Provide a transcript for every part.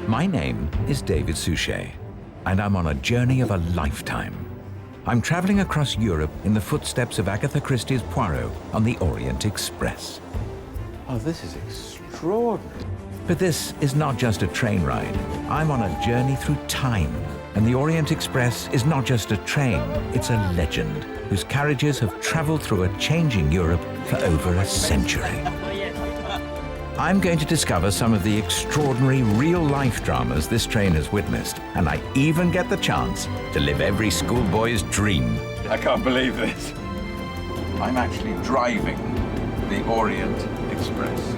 My name is David Suchet, and I'm on a journey of a lifetime. I'm traveling across Europe in the footsteps of Agatha Christie's Poirot on the Orient Express. Oh, this is extraordinary. But this is not just a train ride. I'm on a journey through time. And the Orient Express is not just a train, it's a legend whose carriages have traveled through a changing Europe for over a century. I'm going to discover some of the extraordinary real-life dramas this train has witnessed, and I even get the chance to live every schoolboy's dream. I can't believe this. I'm actually driving the Orient Express.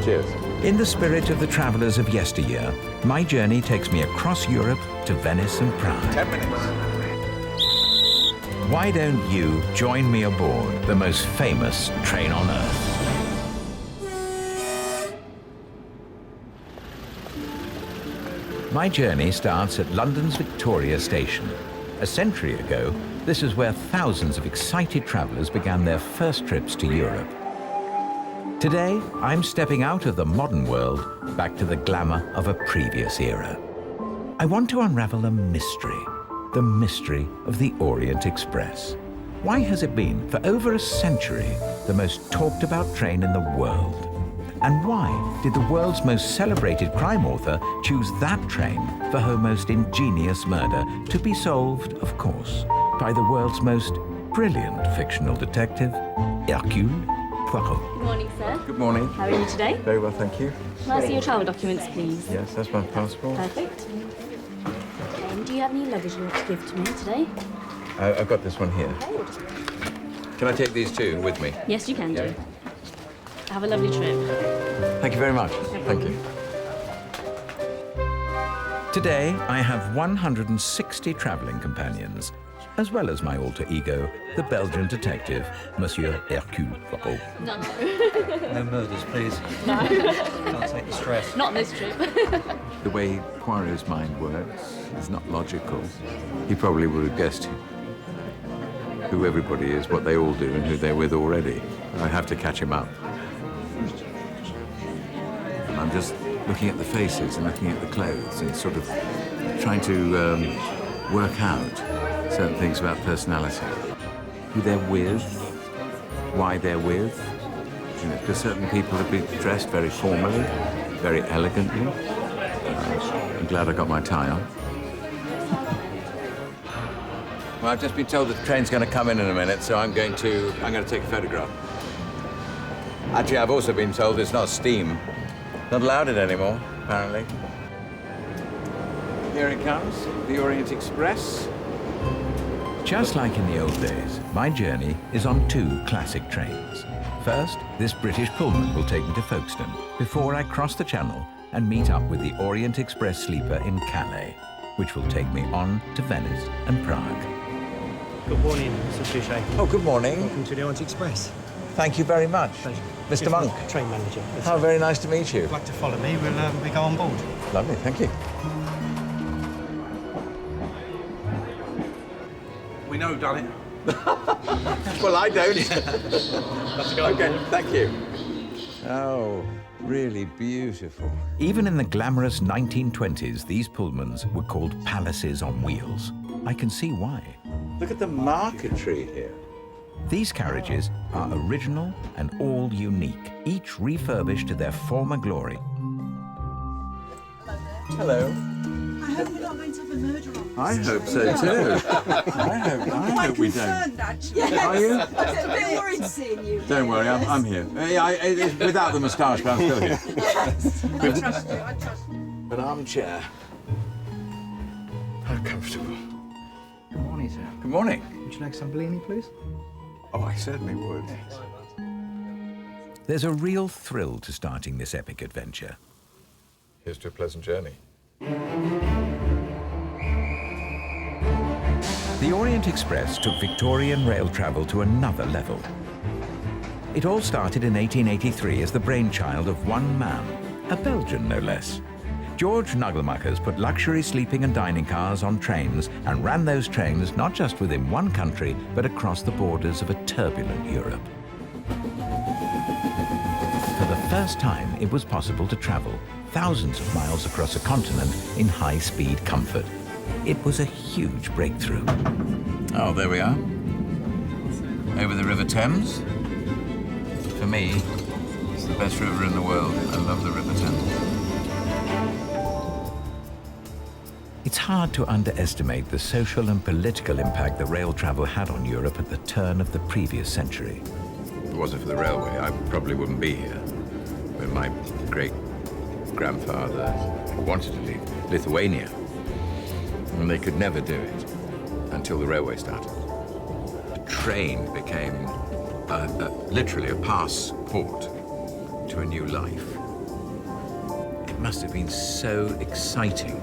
Cheers. In the spirit of the travelers of yesteryear, my journey takes me across Europe to Venice and Prague. 10 minutes. Why don't you join me aboard the most famous train on Earth? My journey starts at London's Victoria Station. A century ago, this is where thousands of excited travelers began their first trips to Europe. Today, I'm stepping out of the modern world back to the glamour of a previous era. I want to unravel a mystery, the mystery of the Orient Express. Why has it been, for over a century, the most talked about train in the world? And why did the world's most celebrated crime author choose that train for her most ingenious murder, to be solved, of course, by the world's most brilliant fictional detective, Hercule Poirot. Good morning, sir. Good morning. How are you today? Very well, thank you. Can I see your travel documents, please? Yes, that's my passport. Perfect. Okay, and do you have any luggage you want to give to me today? I've got this one here. Okay, we'll just... Can I take these two with me? Yes, you can do. Have a lovely trip. Thank you very much. Thank you. Today, I have 160 traveling companions, as well as my alter ego, the Belgian detective, Monsieur Hercule Poirot. No. No murders, please. No. Can't take the stress. Not this trip. The way Poirot's mind works is not logical. He probably would have guessed who everybody is, what they all do, and who they're with already. I have to catch him up. And I'm just looking at the faces and looking at the clothes and sort of trying to work out certain things about personality. Who they're with, why they're with. You know, because certain people have been dressed very formally, very elegantly. I'm glad I got my tie on. Well, I've just been told that the train's going to come in a minute, so I'm going to take a photograph. Actually, I've also been told it's not steam. Not allowed it anymore, apparently. Here it comes, the Orient Express. Just like in the old days, my journey is on two classic trains. First, this British Pullman will take me to Folkestone before I cross the Channel and meet up with the Orient Express sleeper in Calais, which will take me on to Venice and Prague. Good morning, Mr. Suchet. Oh, good morning. Welcome to the Orient Express. Thank you very much. Pleasure. Mr. Yes, Monk. Train manager. That's How it. very nice to meet you. If you'd like to follow me, we go on board. Lovely, thank you. We know, done it. Well, I don't. Okay, thank you. Oh, really beautiful. Even in the glamorous 1920s, these Pullmans were called palaces on wheels. I can see why. Look at the marquetry here. These carriages are original and all unique, each refurbished to their former glory. Hello. I hope we're not going to have a murder on. I hope so too. I hope we don't. Actually. Are you? I'm a bit worried seeing you. Don't worry, I'm here. It's without the moustache, but I'm still here. Yes. I trust you. I trust you. An armchair. How comfortable. Good morning, sir. Good morning. Would you like some Bellini, please? Oh, I certainly would. There's a real thrill to starting this epic adventure. Here's to a pleasant journey. The Orient Express took Victorian rail travel to another level. It all started in 1883 as the brainchild of one man, a Belgian no less. George Nugelmakers put luxury sleeping and dining cars on trains and ran those trains not just within one country, but across the borders of a turbulent Europe. For the first time, it was possible to travel thousands of miles across a continent in high-speed comfort. It was a huge breakthrough. Oh, there we are. Over the River Thames. For me, it's the best river in the world. I love the River Thames. It's hard to underestimate the social and political impact the rail travel had on Europe at the turn of the previous century. If it wasn't for the railway, I probably wouldn't be here. When my great-grandfather wanted to leave Lithuania, and they could never do it until the railway started. The train became literally a passport to a new life. It must have been so exciting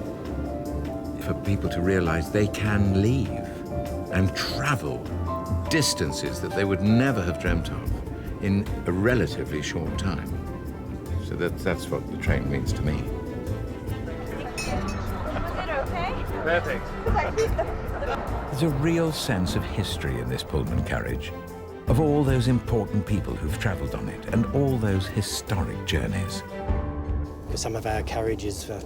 for people to realize they can leave and travel distances that they would never have dreamt of in a relatively short time. So that's what the train means to me. Perfect. There's a real sense of history in this Pullman carriage, of all those important people who've traveled on it and all those historic journeys. Some of our carriages for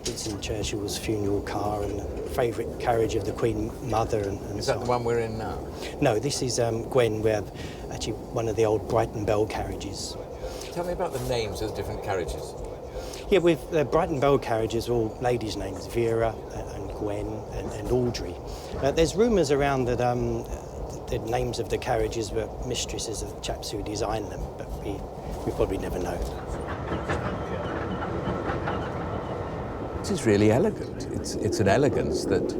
Winston Churchill's funeral car and the favourite carriage of the Queen Mother and Is so that the on. one we're in now? No, this is Gwen. We have actually one of the old Brighton Bell carriages. Tell me about the names of the different carriages. Yeah, with the Brighton Bell carriages are all ladies' names, Vera and Gwen and Audrey. There's rumours around that the names of the carriages were mistresses of the chaps who designed them, but we probably never know. This is really elegant. It's an elegance that,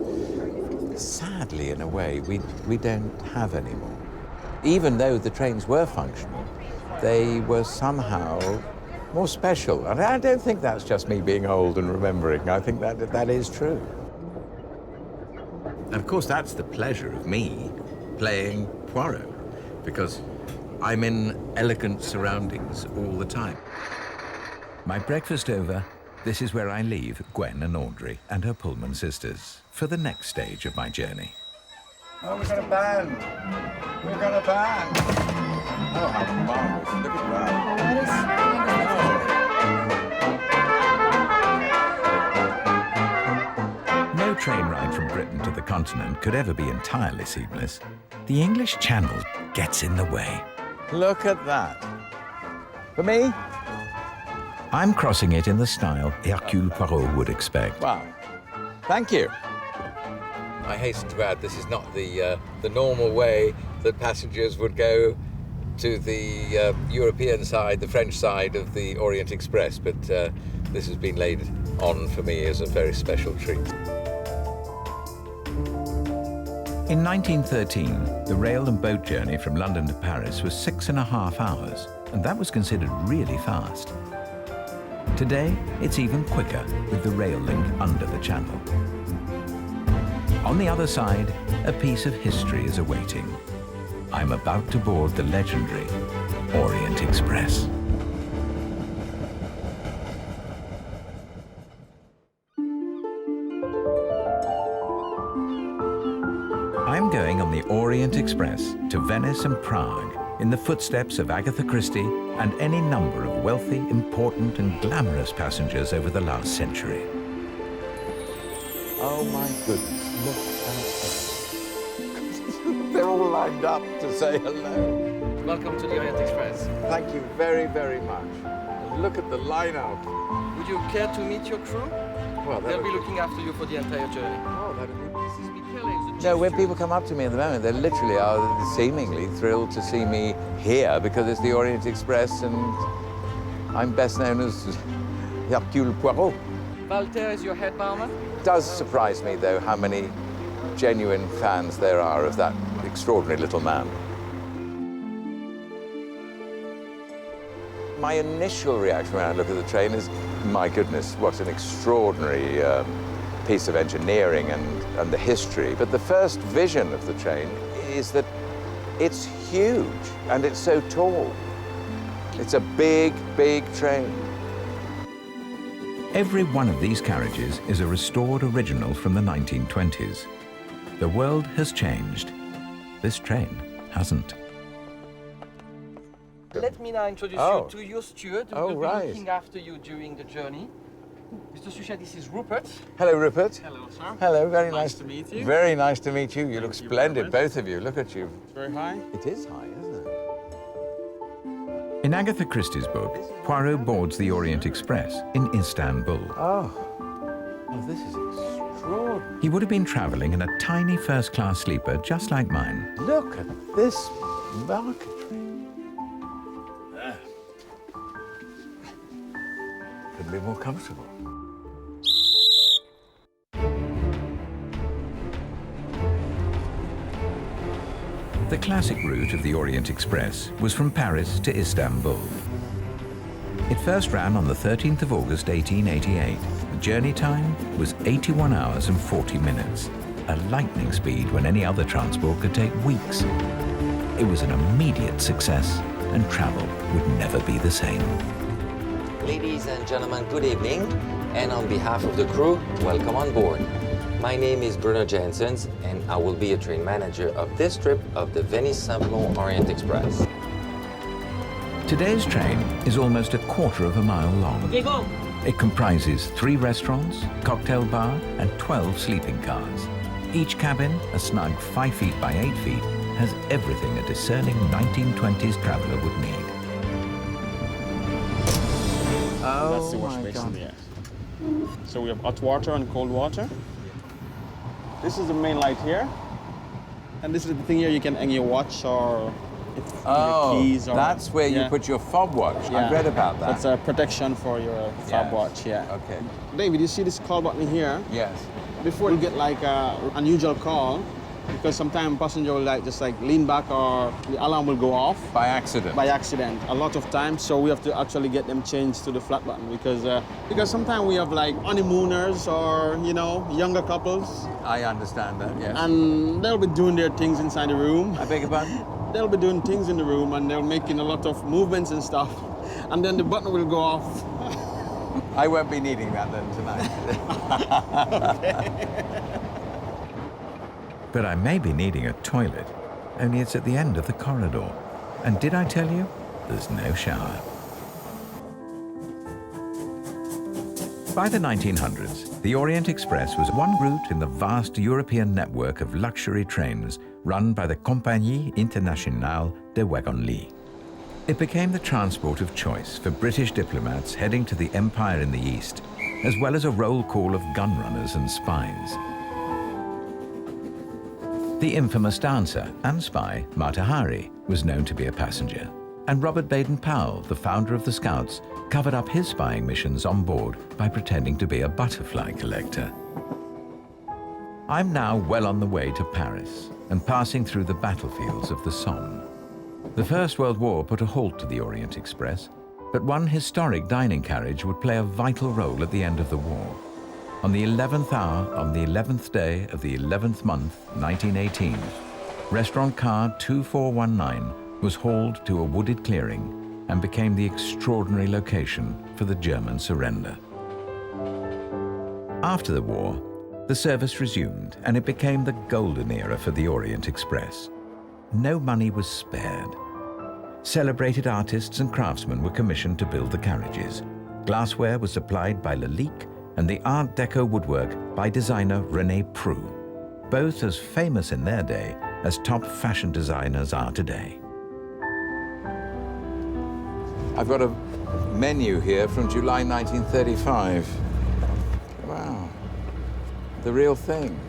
sadly, in a way, we don't have anymore. Even though the trains were functional, they were somehow more special. And I don't think that's just me being old and remembering. I think that is true. And of course, that's the pleasure of me playing Poirot, because I'm in elegant surroundings all the time. My breakfast over, this is where I leave Gwen and Audrey and her Pullman sisters for the next stage of my journey. Oh, we've got a band. We've got a band. Oh, how marvelous. Look at that. No train ride from Britain to the continent could ever be entirely seamless. The English Channel gets in the way. Look at that. For me? I'm crossing it in the style Hercule Poirot would expect. Wow. Thank you. I hasten to add, this is not the normal way that passengers would go to the European side, the French side of the Orient Express, but this has been laid on for me as a very special treat. In 1913, the rail and boat journey from London to Paris was 6.5 hours, and that was considered really fast. Today, it's even quicker with the rail link under the channel. On the other side, a piece of history is awaiting. I'm about to board the legendary Orient Express. I'm going on the Orient Express to Venice and Prague in the footsteps of Agatha Christie and any number of wealthy, important and glamorous passengers over the last century. Oh my goodness, look at them. They're all lined up to say hello. Welcome to the Orient Express. Thank you very, very much. Look at the lineup. Would you care to meet your crew? Well, They'll be looking after you for the entire journey. Oh, that'd be... This is Michele, No, when people come up to me at the moment, they literally are seemingly thrilled to see me here because it's the Orient Express and I'm best known as Hercule Poirot. Walter is your head barman? It does surprise me, though, how many genuine fans there are of that extraordinary little man. My initial reaction when I look at the train is, my goodness, what an extraordinary piece of engineering and the history. But the first vision of the train is that it's huge and it's so tall. It's a big, big train. Every one of these carriages is a restored original from the 1920s. The world has changed. This train hasn't. Let me now introduce Oh. you to your steward who Oh, will right. be looking after you during the journey. Mr. Suchet, this is Rupert. Hello, Rupert. Hello, sir. Hello, very Nice nice to meet you. Very nice to meet you. You look Thank you very splendid, much. both of you. Look at you. It's very high. It is high, isn't it? In Agatha Christie's book, Poirot boards the Orient Express in Istanbul. Oh, this is extraordinary. He would have been traveling in a tiny first-class sleeper just like mine. Look at this marquetry. Couldn't be more comfortable. The classic route of the Orient Express was from Paris to Istanbul. It first ran on the 13th of August 1888. The journey time was 81 hours and 40 minutes, a lightning speed when any other transport could take weeks. It was an immediate success, and travel would never be the same. Ladies and gentlemen, good evening, and on behalf of the crew, welcome on board. My name is Bruno Janssens, and I will be a train manager of this trip of the Venice-Saint-Malo Orient Express. Today's train is almost a quarter of a mile long. Okay, go. It comprises 3 restaurants, cocktail bar, and 12 sleeping cars. Each cabin, a snug 5 feet by 8 feet, has everything a discerning 1920s traveller would need. That's the wash basin there. So we have hot water and cold water. This is the main light here. And this is the thing here you can hang your watch or your keys. Or, That's where you put your fob watch. I've read about that. That's a protection for your fob watch, yeah. Okay. David, you see this call button here? Yes. Before you get like an unusual call, because sometimes passenger will just lean back or the alarm will go off. By accident. By accident, a lot of times. So we have to actually get them changed to the flat button because sometimes we have like honeymooners or, younger couples. I understand that, yes. And they'll be doing their things inside the room. I beg your pardon? They'll be doing things in the room and they're making a lot of movements and stuff. And then the button will go off. I won't be needing that then tonight. But I may be needing a toilet, only it's at the end of the corridor. And did I tell you? There's no shower. By the 1900s, the Orient Express was one route in the vast European network of luxury trains run by the Compagnie Internationale des Wagons-Lits. It became the transport of choice for British diplomats heading to the Empire in the East, as well as a roll call of gun runners and spies. The infamous dancer and spy, Mata Hari, was known to be a passenger, and Robert Baden-Powell, the founder of the Scouts, covered up his spying missions on board by pretending to be a butterfly collector. I'm now well on the way to Paris and passing through the battlefields of the Somme. The First World War put a halt to the Orient Express, but one historic dining carriage would play a vital role at the end of the war. On the 11th hour, on the 11th day of the 11th month, 1918, restaurant car 2419 was hauled to a wooded clearing and became the extraordinary location for the German surrender. After the war, the service resumed and it became the golden era for the Orient Express. No money was spared. Celebrated artists and craftsmen were commissioned to build the carriages. Glassware was supplied by Lalique and the Art Deco woodwork by designer René Prou, both as famous in their day as top fashion designers are today. I've got a menu here from July 1935. Wow, the real thing.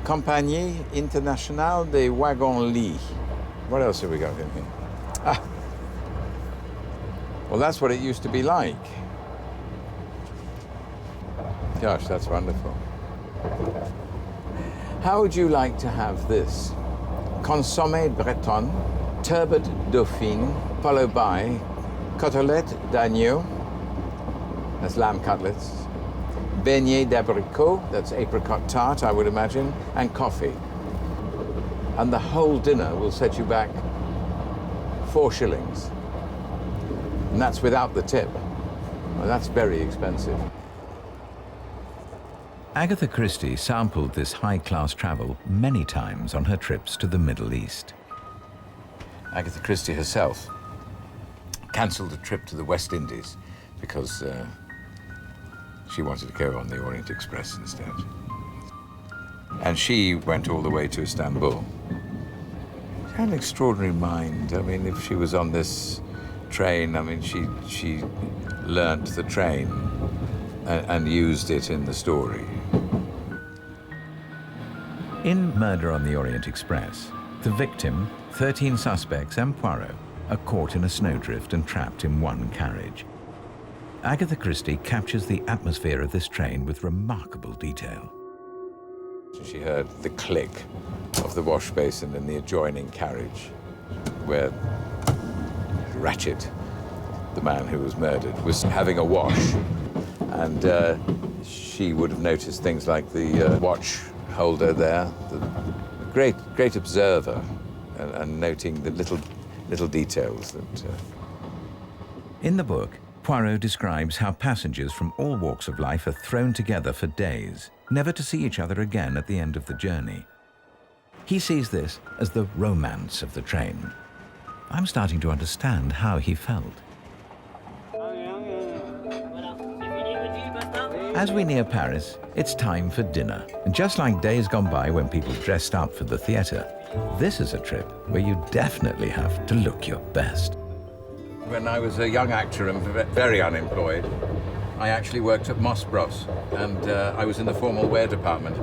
Compagnie Internationale des Wagons-Lits. What else have we got in here? Ah, well, that's what it used to be like. Gosh, that's wonderful. How would you like to have this? Consommé breton, turbot dauphine, followed by côtelette d'agneau, that's lamb cutlets, beignet d'abricot, that's apricot tart, I would imagine, and coffee. And the whole dinner will set you back 4 shillings. And that's without the tip. Well, that's very expensive. Agatha Christie sampled this high-class travel many times on her trips to the Middle East. Agatha Christie herself cancelled a trip to the West Indies because She wanted to go on the Orient Express instead. And she went all the way to Istanbul. She had an extraordinary mind. I mean, if she was on this train, I mean, she learnt the train and used it in the story. In Murder on the Orient Express, the victim, 13 suspects and Poirot are caught in a snowdrift and trapped in one carriage. Agatha Christie captures the atmosphere of this train with remarkable detail. She heard the click of the wash basin in the adjoining carriage, where Ratchet, the man who was murdered, was having a wash. And she would have noticed things like the watch holder there, the great observer, and noting the little details that... In the book, Poirot describes how passengers from all walks of life are thrown together for days, never to see each other again at the end of the journey. He sees this as the romance of the train. I'm starting to understand how he felt. As we near Paris, it's time for dinner. And just like days gone by when people dressed up for the theatre, this is a trip where you definitely have to look your best. When I was a young actor and very unemployed, I actually worked at Moss Bros, and I was in the formal wear department.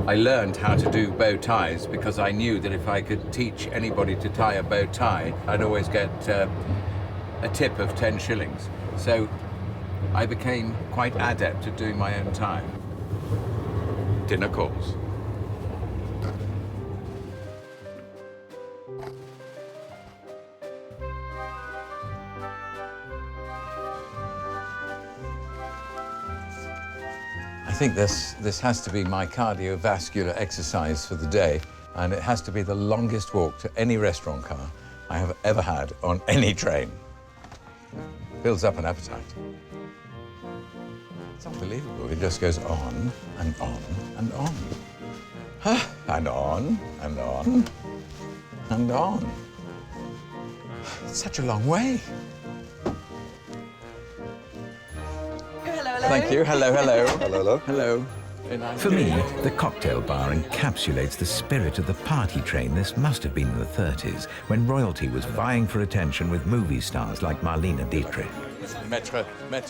I learned how to do bow ties because I knew that if I could teach anybody to tie a bow tie, I'd always get a tip of 10 shillings. So I became quite adept at doing my own tie. Dinner calls. I think this has to be my cardiovascular exercise for the day, and it has to be the longest walk to any restaurant car I have ever had on any train. Builds up an appetite. It's unbelievable. It just goes on and on and on. And on and on and on. It's such a long way. Thank you. Hello, hello. Hello, hello. Hello. For me, the cocktail bar encapsulates the spirit of the party train. This must have been in the 30s, when royalty was vying for attention with movie stars like Marlene Dietrich.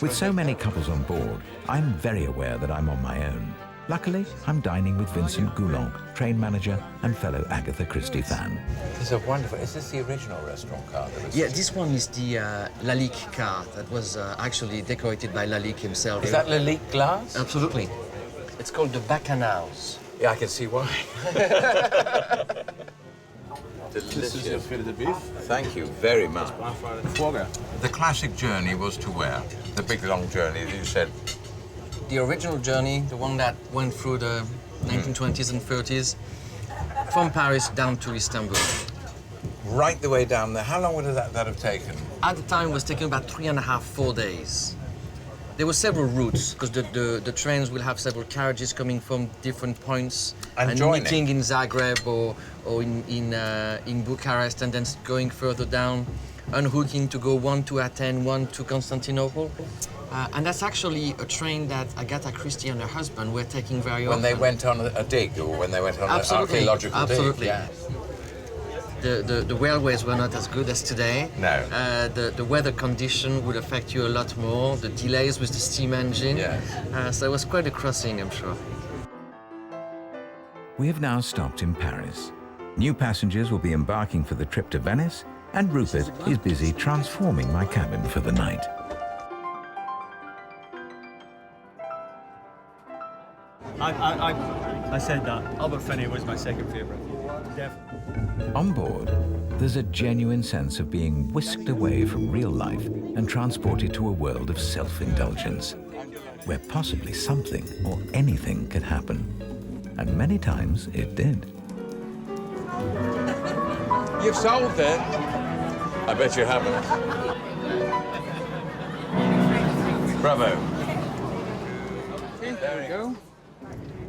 With so many couples on board, I'm very aware that I'm on my own. Luckily, I'm dining with Vincent Goulon, train manager and fellow Agatha Christie fan. This is a wonderful... Is this the original restaurant car? Yeah, this one is the Lalique car that was actually decorated by Lalique himself. Is that Lalique glass? Absolutely. It's called the Bacchanals. Yeah, I can see why. This is your filet de beef. Thank you very much. Foie gras. The classic journey was to where? The big long journey that you said. The original journey, the one that went through the 1920s and 30s, from Paris down to Istanbul. Right the way down there. How long would that have taken? At the time, it was taking about 3.5, 4 days. There were several routes, because the trains will have several carriages coming from different points And meeting in Zagreb or in Bucharest, and then going further down, unhooking to go one to Athens, one to Constantinople. And that's actually a train that Agatha Christie and her husband were taking very often. When they went on a dig, or when they went on an archaeological dig? Absolutely. Yeah. The railways were not as good as today. No. The weather condition would affect you a lot more, the delays with the steam engine. Yes. So it was quite a crossing, I'm sure. We have now stopped in Paris. New passengers will be embarking for the trip to Venice, and Rupert is busy transforming my cabin for the night. I said that. Albert Finney was my second favourite. Definitely. On board, there's a genuine sense of being whisked away from real life and transported to a world of self-indulgence, where possibly something or anything could happen. And many times it did. You've solved it. I bet you haven't. Bravo. There we go.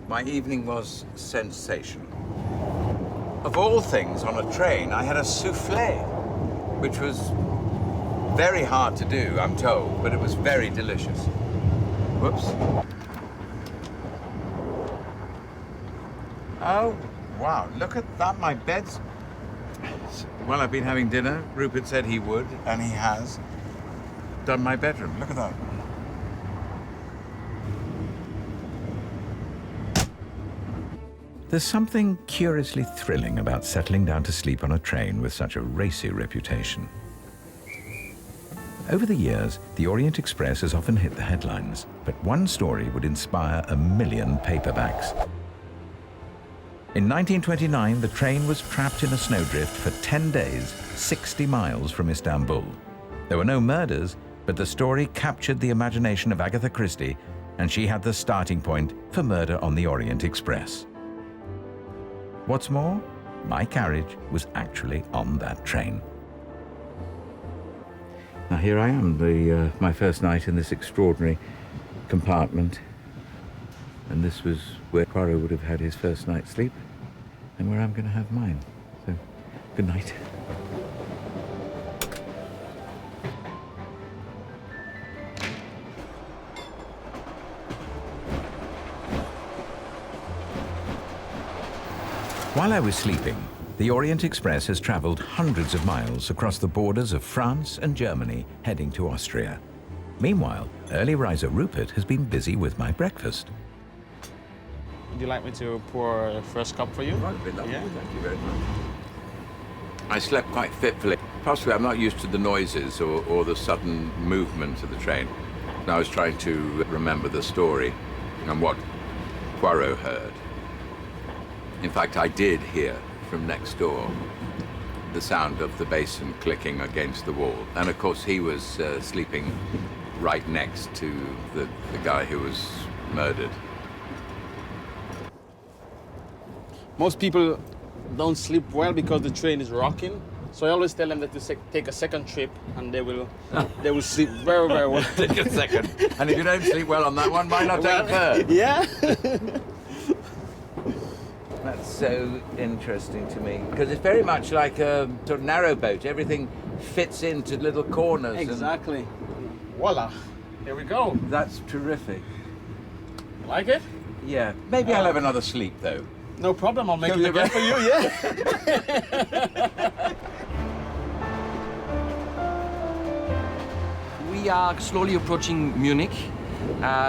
My evening was sensational. Of all things on a train, I had a souffle, which was very hard to do, I'm told, but it was very delicious. Whoops. Oh, wow, look at that, my bed's... Well, I've been having dinner. Rupert said he would, and he has done my bedroom. Look at that. There's something curiously thrilling about settling down to sleep on a train with such a racy reputation. Over the years, the Orient Express has often hit the headlines, but one story would inspire 1 million paperbacks. In 1929, the train was trapped in a snowdrift for 10 days, 60 miles from Istanbul. There were no murders, but the story captured the imagination of Agatha Christie, and she had the starting point for Murder on the Orient Express. What's more, my carriage was actually on that train. Now here I am, my first night in this extraordinary compartment. And this was where Poirot would have had his first night's sleep, and where I'm going to have mine. So, good night. While I was sleeping, the Orient Express has traveled hundreds of miles across the borders of France and Germany, heading to Austria. Meanwhile, early riser Rupert has been busy with my breakfast. Would you like me to pour a first cup for you? That'd be lovely, thank you very much. I slept quite fitfully. Possibly I'm not used to the noises or the sudden movement of the train. And I was trying to remember the story and what Poirot heard. In fact, I did hear from next door the sound of the basin clicking against the wall. And of course, he was sleeping right next to the guy who was murdered. Most people don't sleep well because the train is rocking. So I always tell them that to take a second trip, and they will sleep very, very well. Take a second. And if you don't sleep well on that one, why not take a third? Yeah. That's so interesting to me, because it's very much like a sort of narrow boat. Everything fits into little corners. Exactly. Voila. Here we go. That's terrific. Like it? Yeah. Maybe I'll have another sleep, though. No problem. I'll make it again for you, yeah? We are slowly approaching Munich.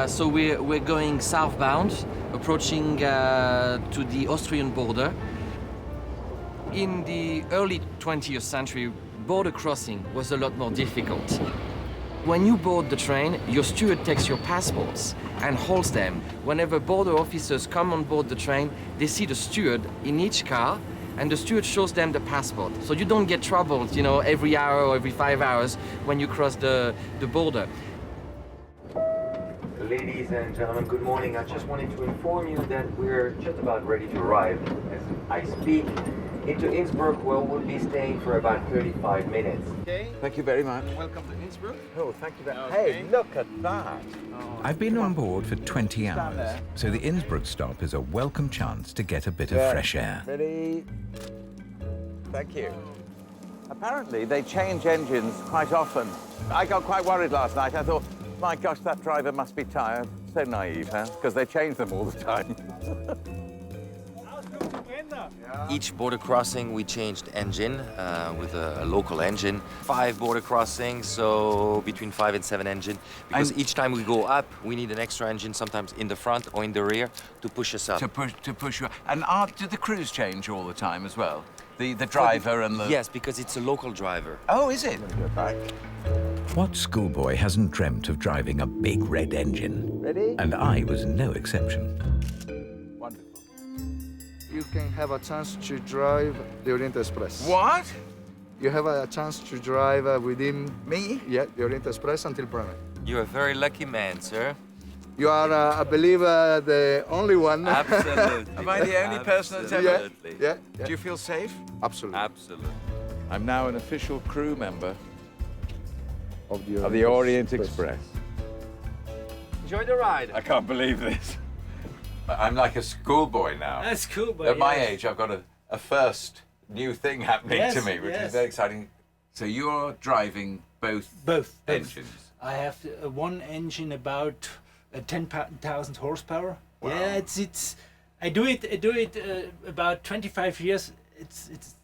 So we're going southbound, approaching to the Austrian border. In the early 20th century, border crossing was a lot more difficult. When you board the train, your steward takes your passports and holds them. Whenever border officers come on board the train, they see the steward in each car, and the steward shows them the passport. So you don't get troubled, you know, every hour or every 5 hours when you cross the border. Ladies and gentlemen, good morning. I just wanted to inform you that we're just about ready to arrive as I speak into Innsbruck, where we'll be staying for about 35 minutes. Okay. Thank you very much. Welcome to Innsbruck. Oh, thank you very much. Okay. Hey, look at that. I've been on board for 20 hours, so the Innsbruck stop is a welcome chance to get a bit of fresh air. Ready? Thank you. Apparently, they change engines quite often. I got quite worried last night. I thought, my gosh, that driver must be tired. So naive, huh? Because they change them all the time. Each border crossing, we changed engine with a local engine. 5 border crossings, so between 5 and 7 engine. Because each time we go up, we need an extra engine, sometimes in the front or in the rear, to push us up. To push you up. And do the crews change all the time as well? The driver and the... Yes, because it's a local driver. Oh, is it? Go back. What schoolboy hasn't dreamt of driving a big red engine? Ready? And I was no exception. Wonderful. You can have a chance to drive the Orient Express. What? You have a chance to drive within... Me? Yeah, the Orient Express until Bremen. You're a very lucky man, sir. You are, I believe, the only one. Absolutely. Am I the only person that's ever... Absolutely. Yeah. Do you feel safe? Absolutely. Absolutely. I'm now an official crew member Of the Orient Express. Enjoy the ride. I can't believe this. I'm like a schoolboy now. That's cool, but At my age, I've got a first new thing happening to me, which is very exciting. So you're driving both Both engines? I have one engine about 10,000 horsepower. Wow. Yeah, it's. I do it about 25 years. It's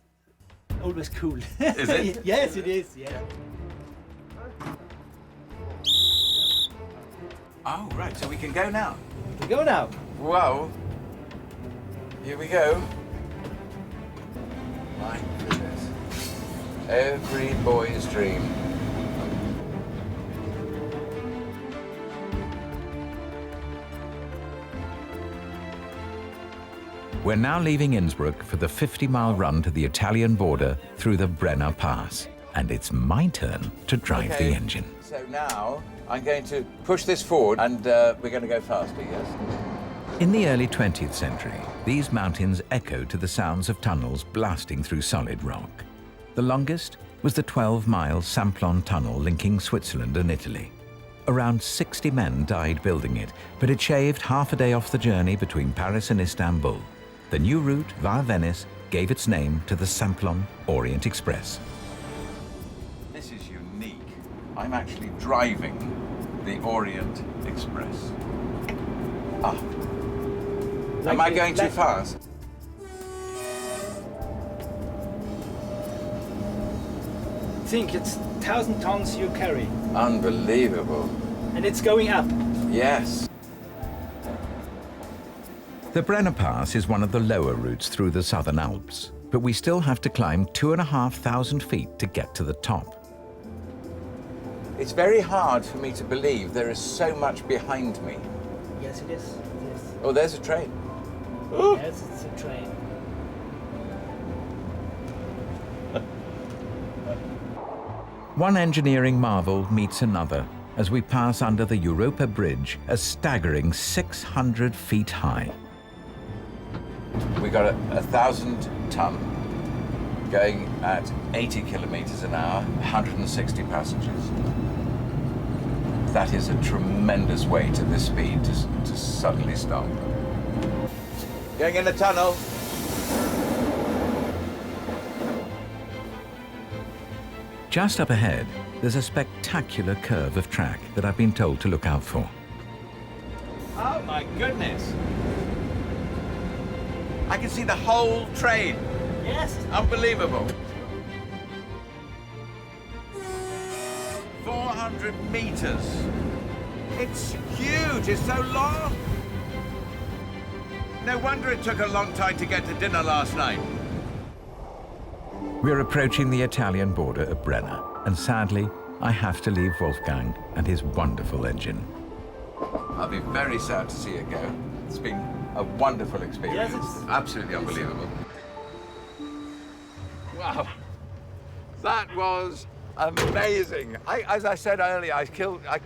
always cool. Is it? Yes, it is. Yeah. Oh, right. So we can go now. We go now. Whoa. Here we go. My goodness. Every boy's dream. We're now leaving Innsbruck for the 50-mile run to the Italian border through the Brenner Pass. And it's my turn to drive the engine. So now I'm going to push this forward and we're going to go faster, yes? In the early 20th century, these mountains echoed to the sounds of tunnels blasting through solid rock. The longest was the 12-mile Simplon tunnel linking Switzerland and Italy. Around 60 men died building it, but it shaved half a day off the journey between Paris and Istanbul. The new route via Venice gave its name to the Simplon Orient Express. This is unique. I'm actually driving the Orient Express. Ah. Am I going too fast? Think it's 1,000 tons you carry. Unbelievable. And it's going up. Yes. The Brenner Pass is one of the lower routes through the Southern Alps, but we still have to climb 2,500 feet to get to the top. It's very hard for me to believe there is so much behind me. Yes, it is. Yes. Oh, there's a train. Ooh. Yes, it's a train. One engineering marvel meets another as we pass under the Europa Bridge, a staggering 600 feet high. We got a 1,000-ton going at 80 kilometers an hour, 160 passengers. That is a tremendous weight at this speed to suddenly stop. Going in the tunnel. Just up ahead, there's a spectacular curve of track that I've been told to look out for. Oh my goodness! I can see the whole train. Yes. Unbelievable. 400 meters. It's huge, it's so long. No wonder it took a long time to get to dinner last night. We're approaching the Italian border at Brenner, and sadly, I have to leave Wolfgang and his wonderful engine. I'll be very sad to see it go. It's been a wonderful experience. Yes, absolutely unbelievable. Wow, that was amazing. As I said earlier, I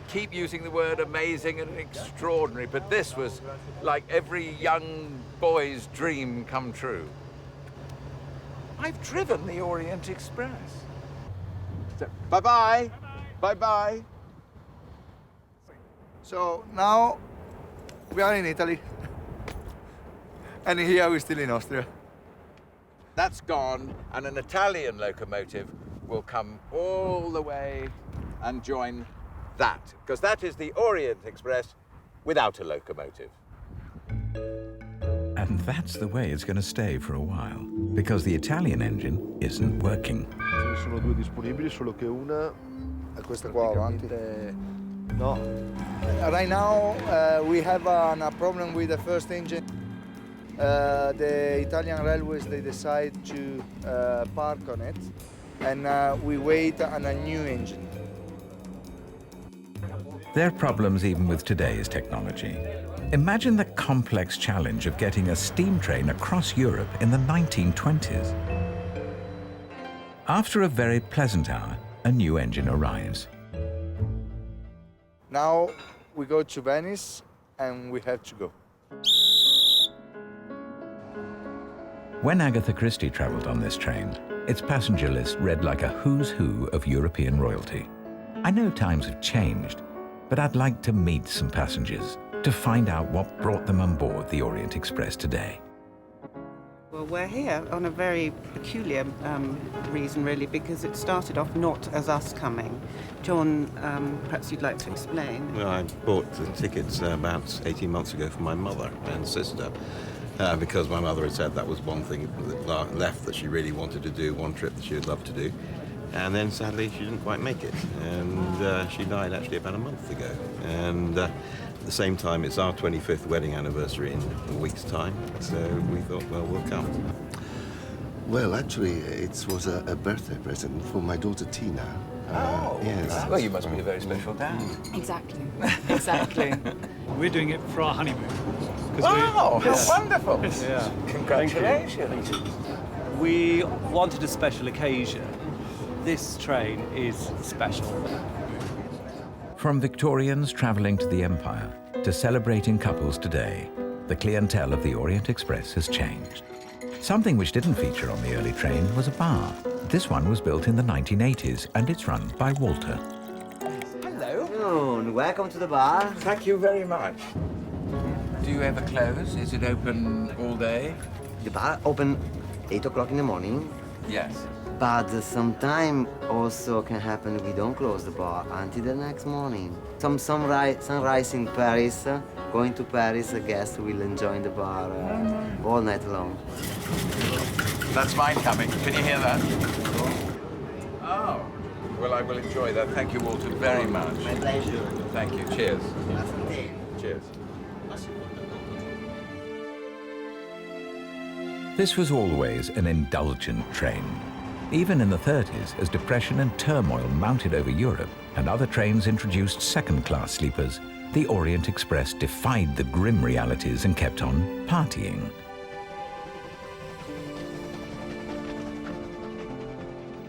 keep using the word amazing and extraordinary, but this was like every young boy's dream come true. I've driven the Orient Express. So, bye-bye. Bye-bye. So now we are in Italy. And here we're still in Austria. That's gone, and an Italian locomotive will come all the way and join that, because that is the Orient Express without a locomotive. And that's the way it's going to stay for a while, because the Italian engine isn't working. Ce ne sono due disponibili, solo che una è questa qua avanti. No. Right now we have a problem with the first engine. The Italian railways, they decide to park on it, and we wait on a new engine. There are problems even with today's technology. Imagine the complex challenge of getting a steam train across Europe in the 1920s. After a very pleasant hour, a new engine arrives. Now we go to Venice, and we have to go. When Agatha Christie travelled on this train, its passenger list read like a who's who of European royalty. I know times have changed, but I'd like to meet some passengers to find out what brought them on board the Orient Express today. Well, we're here on a very peculiar reason, really, because it started off not as us coming. John, perhaps you'd like to explain. Well, I bought the tickets about 18 months ago for my mother and sister, because my mother had said that was one thing that left that she really wanted to do, one trip that she would love to do. And then sadly she didn't quite make it, and she died actually about a month ago. And at the same time, it's our 25th wedding anniversary in a week's time, so we thought, well, we'll come. Well, actually, it was a birthday present for my daughter Tina. Yes. Well, you must be a very special dad. Exactly. Exactly. We're doing it for our honeymoon. Oh, Yes. how wonderful! Yeah. Congratulations. We wanted a special occasion. This train is special. From Victorians travelling to the Empire to celebrating couples today, the clientele of the Orient Express has changed. Something which didn't feature on the early train was a bar. This one was built in the 1980s and it's run by Walter. Hello. Welcome to the bar. Thank you very much. Do you ever close? Is it open all day? The bar open 8 o'clock in the morning. Yes. But sometime also can happen we don't close the bar until the next morning. Some sunrise in Paris. Going to Paris, a guest will enjoy the bar all night long. That's mine coming. Can you hear that? Oh. Well, I will enjoy that. Thank you, Walter, very much. My pleasure. Thank you. Cheers. Cheers. This was always an indulgent train. Even in the 30s, as depression and turmoil mounted over Europe and other trains introduced second-class sleepers, the Orient Express defied the grim realities and kept on partying.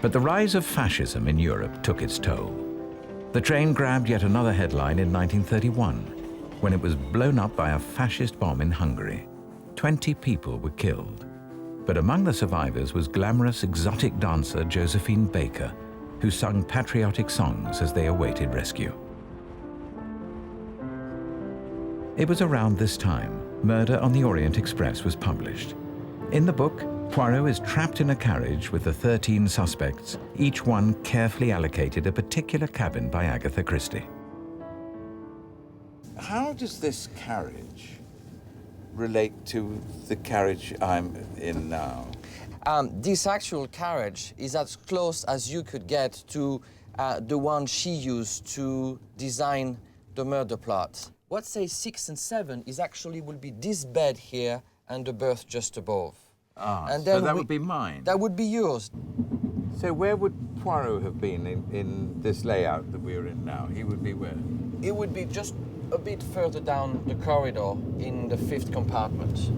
But the rise of fascism in Europe took its toll. The train grabbed yet another headline in 1931, when it was blown up by a fascist bomb in Hungary. 20 people were killed. But among the survivors was glamorous exotic dancer Josephine Baker, who sung patriotic songs as they awaited rescue. It was around this time Murder on the Orient Express was published. In the book, Poirot is trapped in a carriage with the 13 suspects, each one carefully allocated a particular cabin by Agatha Christie. How does this carriage relate to the carriage I'm in now? This actual carriage is as close as you could get to the one she used to design the murder plot. What say 6 and 7 is actually will be this bed here and the berth just above. And so that would be mine? That would be yours. So where would Poirot have been in this layout that we're in now? He would be where? It would be just a bit further down the corridor in the 5th compartment.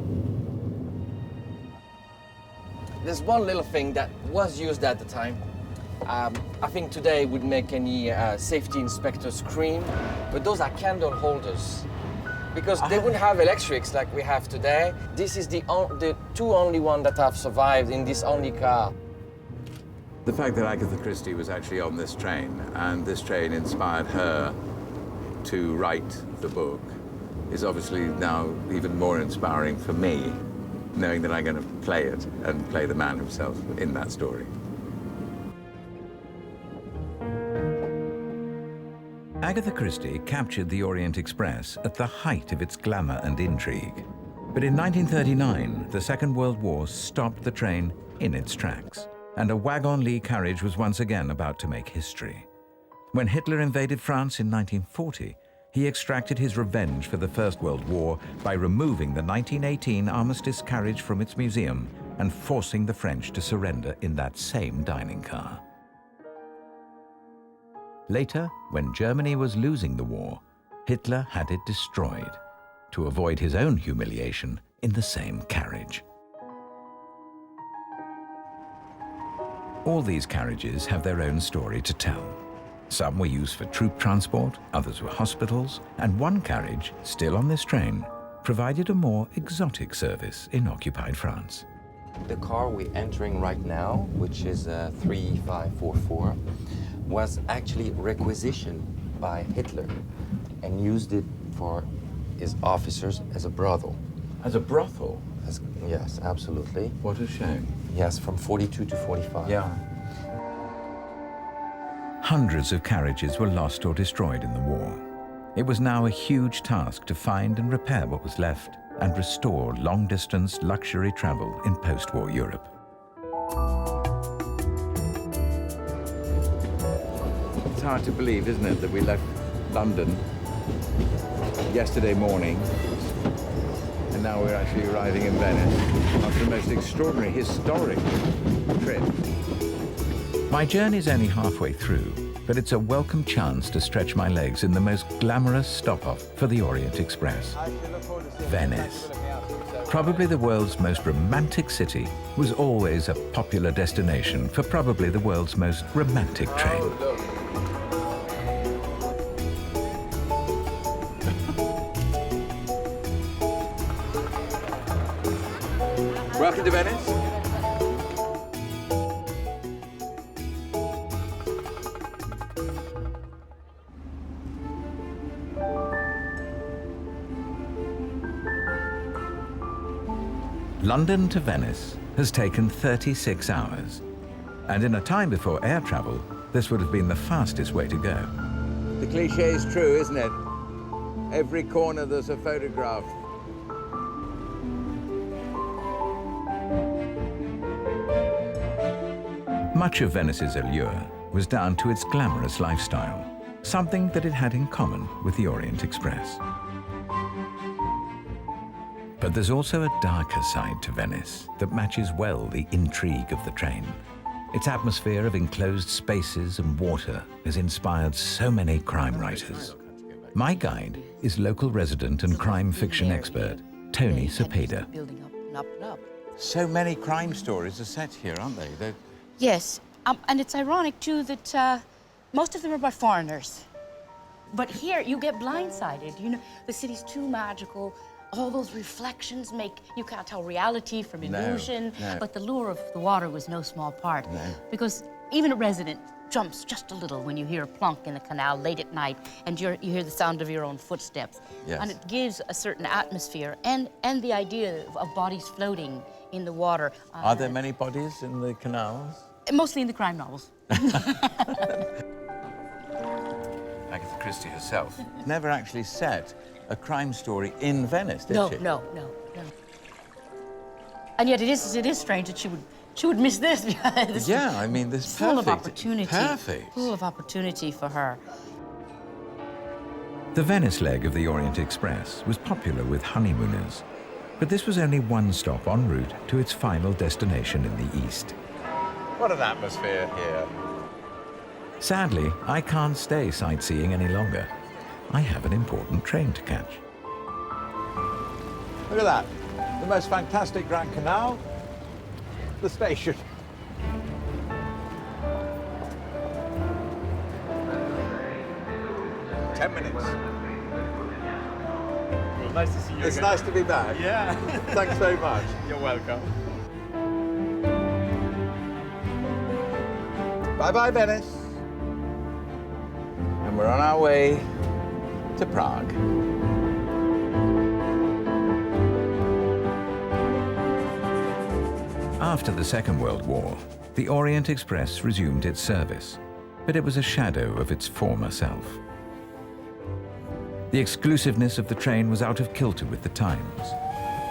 There's one little thing that was used at the time. I think today would make any safety inspector scream, but those are candle holders. Because they wouldn't have electrics like we have today. This is the two only one that have survived in this only car. The fact that Agatha Christie was actually on this train, and this train inspired her to write the book, is obviously now even more inspiring for me, knowing that I'm going to play it and play the man himself in that story. Agatha Christie captured the Orient Express at the height of its glamour and intrigue. But in 1939, the Second World War stopped the train in its tracks, and a wagon-lit carriage was once again about to make history. When Hitler invaded France in 1940, he extracted his revenge for the First World War by removing the 1918 Armistice carriage from its museum and forcing the French to surrender in that same dining car. Later, when Germany was losing the war, Hitler had it destroyed to avoid his own humiliation in the same carriage. All these carriages have their own story to tell. Some were used for troop transport, others were hospitals, and one carriage, still on this train, provided a more exotic service in occupied France. The car we're entering right now, which is 3544, was actually requisitioned by Hitler and used it for his officers as a brothel. As a brothel? Yes, absolutely. What a shame. Yes, from 42 to 45. Yeah. Hundreds of carriages were lost or destroyed in the war. It was now a huge task to find and repair what was left and restore long-distance luxury travel in post-war Europe. It's hard to believe, isn't it, that we left London yesterday morning and now we're actually arriving in Venice after a most extraordinary, historic trip. My journey's only halfway through, but it's a welcome chance to stretch my legs in the most glamorous stop-off for the Orient Express. Venice. Probably the world's most romantic city was always a popular destination for probably the world's most romantic train. Welcome to Venice. London to Venice has taken 36 hours. And in a time before air travel, this would have been the fastest way to go. The cliche is true, isn't it? Every corner there's a photograph. Much of Venice's allure was down to its glamorous lifestyle, something that it had in common with the Orient Express. But there's also a darker side to Venice that matches well the intrigue of the train. Its atmosphere of enclosed spaces and water has inspired so many crime writers. My guide is local resident and crime fiction expert, Tony Suchet. So many crime stories are set here, aren't they? Yes, and it's ironic, too, that most of them are about foreigners. But here, you get blindsided. You know, the city's too magical. All those reflections make, you can't tell reality from illusion. No. But the lure of the water was no small part. No. Because even a resident jumps just a little when you hear a plunk in the canal late at night and you hear the sound of your own footsteps. Yes. And it gives a certain atmosphere and the idea of bodies floating in the water. Are there many bodies in the canals? Mostly in the crime novels. Agatha Christie herself never actually set a crime story in Venice, did she? No. And yet it is strange that she would miss this. This yeah, I mean, this is full of perfect. opportunity. Perfect. Full of opportunity for her. The Venice leg of the Orient Express was popular with honeymooners, but this was only one stop en route to its final destination in the east. What an atmosphere here. Sadly, I can't stay sightseeing any longer. I have an important train to catch. Look at that. The most fantastic Grand Canal. The station. "10 minutes. Well, nice to see you It's again. nice to be back. Yeah. Thanks very much. You're welcome. Bye-bye, Venice. And we're on our way to Prague. After the Second World War, the Orient Express resumed its service, but it was a shadow of its former self. The exclusiveness of the train was out of kilter with the times.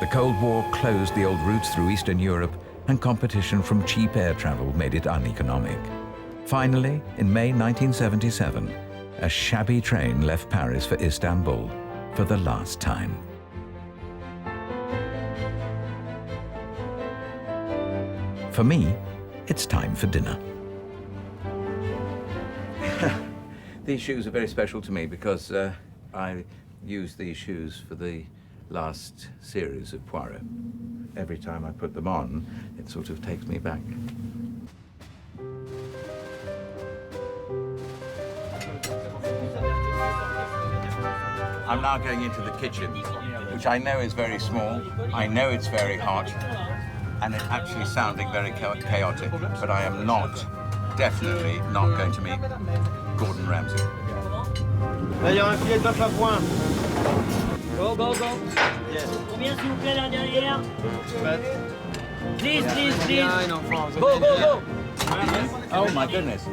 The Cold War closed the old routes through Eastern Europe, and competition from cheap air travel made it uneconomic. Finally, in May 1977, a shabby train left Paris for Istanbul for the last time. For me, it's time for dinner. These shoes are very special to me because I used these shoes for the last series of Poirot. Every time I put them on, it sort of takes me back. I'm now going into the kitchen, which I know is very small. I know it's very hot, and it's actually sounding very chaotic, but I am definitely not going to meet Gordon Ramsay. Là, il y a un filet de bœuf à point. Go, go, go. Yes. Combien s'il vous plaît la dernière? Please, please, please. Go, go, go. Oh my goodness.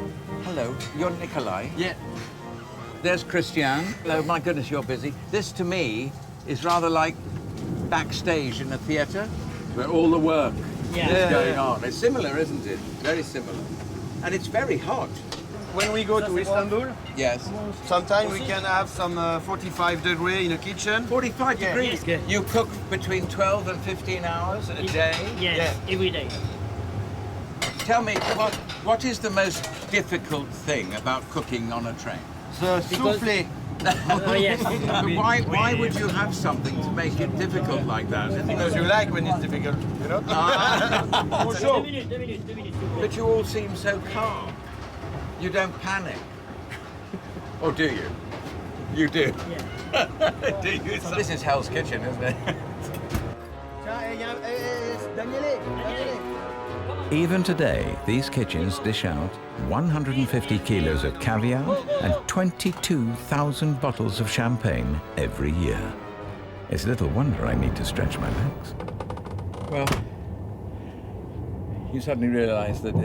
Hello, you're Nikolai? Yeah. There's Christian. Hello, my goodness, you're busy. This to me is rather like backstage in a theatre where all the work is going on. It's similar, isn't it? Very similar. And it's very hot. When we go to Istanbul, yes, sometimes we can have some 45 degree in the kitchen. 45 degrees? Yes. You cook between 12 and 15 hours a day? Yes, every day. Tell me, what is the most difficult thing about cooking on a train? The souffle. Oh, yes. Why would you have something to make it difficult like that? Because you like when it's difficult, you know? For sure. 2 minutes. But you all seem so calm. You don't panic. Or do you? You do? Yeah. Do you? So this is Hell's Kitchen, isn't it? Even today, these kitchens dish out 150 kilos of caviar and 22,000 bottles of champagne every year. It's little wonder I need to stretch my legs. Well, you suddenly realise that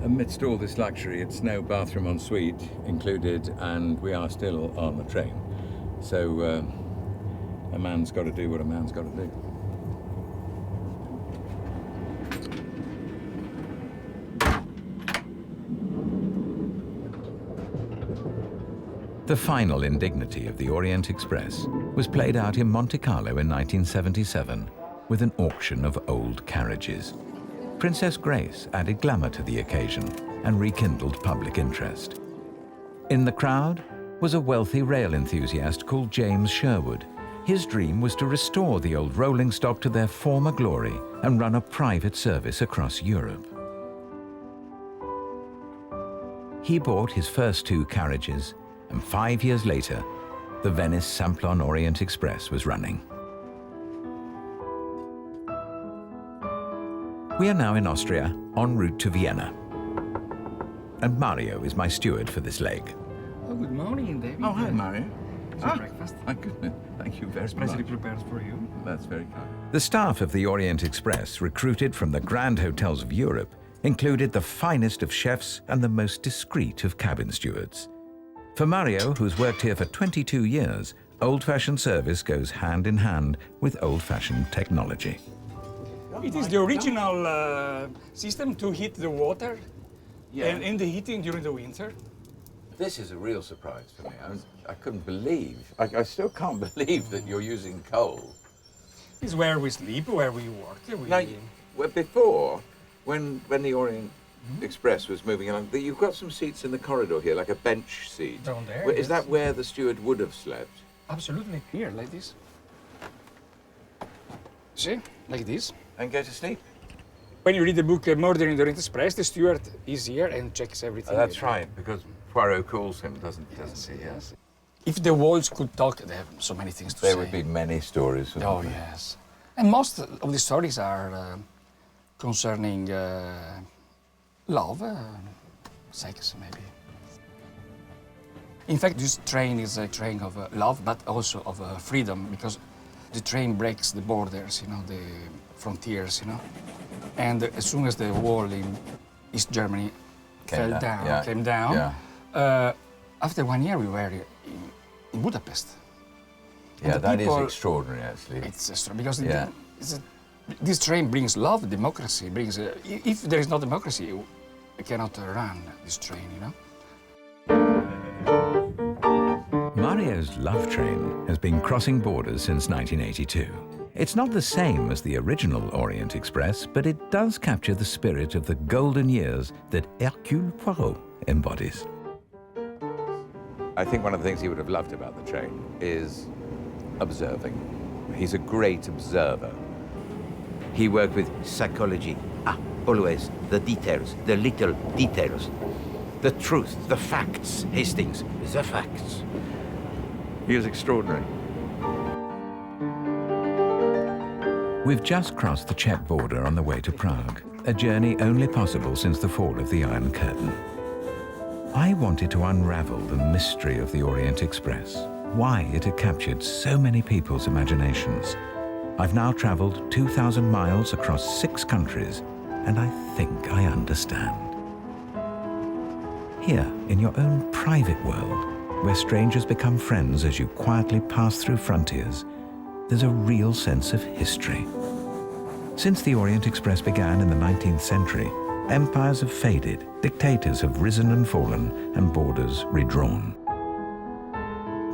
amidst all this luxury, it's no bathroom en suite included, and we are still on the train. So a man's got to do what a man's got to do. The final indignity of the Orient Express was played out in Monte Carlo in 1977 with an auction of old carriages. Princess Grace added glamour to the occasion and rekindled public interest. In the crowd was a wealthy rail enthusiast called James Sherwood. His dream was to restore the old rolling stock to their former glory and run a private service across Europe. He bought his first 2 carriages, and 5 years later, the Venice Samplon Orient Express was running. We are now in Austria, en route to Vienna. And Mario is my steward for this leg. Oh, good morning, David. Oh, hi, Mario. Breakfast. Thank you very much. Specially prepared for you. That's very kind. The staff of the Orient Express, recruited from the grand hotels of Europe, included the finest of chefs and the most discreet of cabin stewards. For Mario, who's worked here for 22 years, old-fashioned service goes hand in hand with old-fashioned technology. It is the original system to heat the water and in the heating during the winter. This is a real surprise for me. I couldn't believe, I still can't believe that you're using coal. It's where we sleep, where we work. Well, before, when the Orient Express was moving along, you've got some seats in the corridor here, like a bench seat. Down there, Is that where the steward would have slept? Absolutely. Here, like this. See, like this. And go to sleep? When you read the book Murder in the Orient Express, the steward is here and checks everything. That's right, because Poirot calls him, doesn't he? Yes. If the walls could talk, they have so many things to say. There would be many stories. Oh, yes. And most of the stories are concerning love, sex, maybe. In fact, this train is a train of love, but also of freedom, because the train breaks the borders, the frontiers, And as soon as the wall in East Germany came down, after 1 year we were in Budapest. Yeah, that is extraordinary, actually. It's extraordinary, because this train brings love, democracy, if there is no democracy, we cannot run this train, Mario's love train has been crossing borders since 1982. It's not the same as the original Orient Express, but it does capture the spirit of the golden years that Hercule Poirot embodies. I think one of the things he would have loved about the train is observing. He's a great observer. He worked with psychology. Always the details, the little details. The truth, the facts, Hastings, the facts. He was extraordinary. We've just crossed the Czech border on the way to Prague, a journey only possible since the fall of the Iron Curtain. I wanted to unravel the mystery of the Orient Express, why it had captured so many people's imaginations. I've now traveled 2,000 miles across 6 countries, and I think I understand. Here, in your own private world, where strangers become friends as you quietly pass through frontiers, there's a real sense of history. Since the Orient Express began in the 19th century, empires have faded, dictators have risen and fallen, and borders redrawn.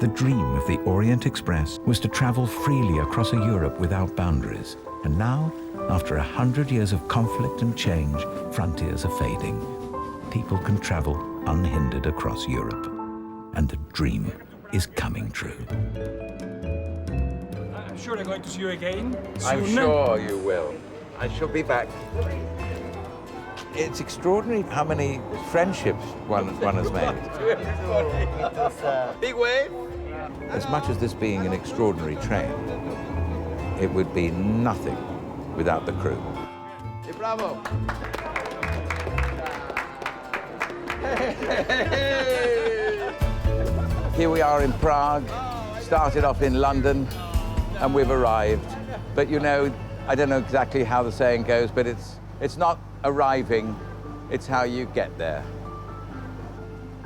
The dream of the Orient Express was to travel freely across a Europe without boundaries. And now, after 100 years of conflict and change, frontiers are fading. People can travel unhindered across Europe. And the dream is coming true. I'm sure I'm going to see you again soon. I'm sure you will. I shall be back. It's extraordinary how many friendships one has made. Big wave. As much as this being an extraordinary train, it would be nothing without the crew. Hey, bravo. Here we are in Prague, started off in London, and we've arrived. But you know, I don't know exactly how the saying goes, but it's not arriving, it's how you get there.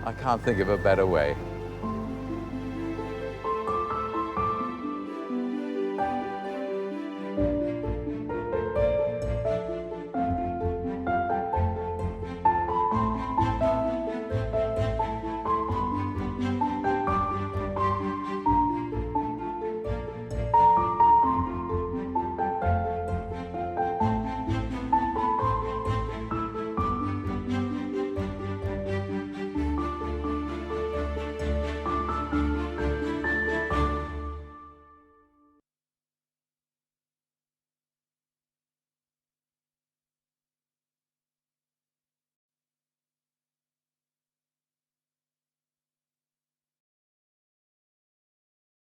I can't think of a better way.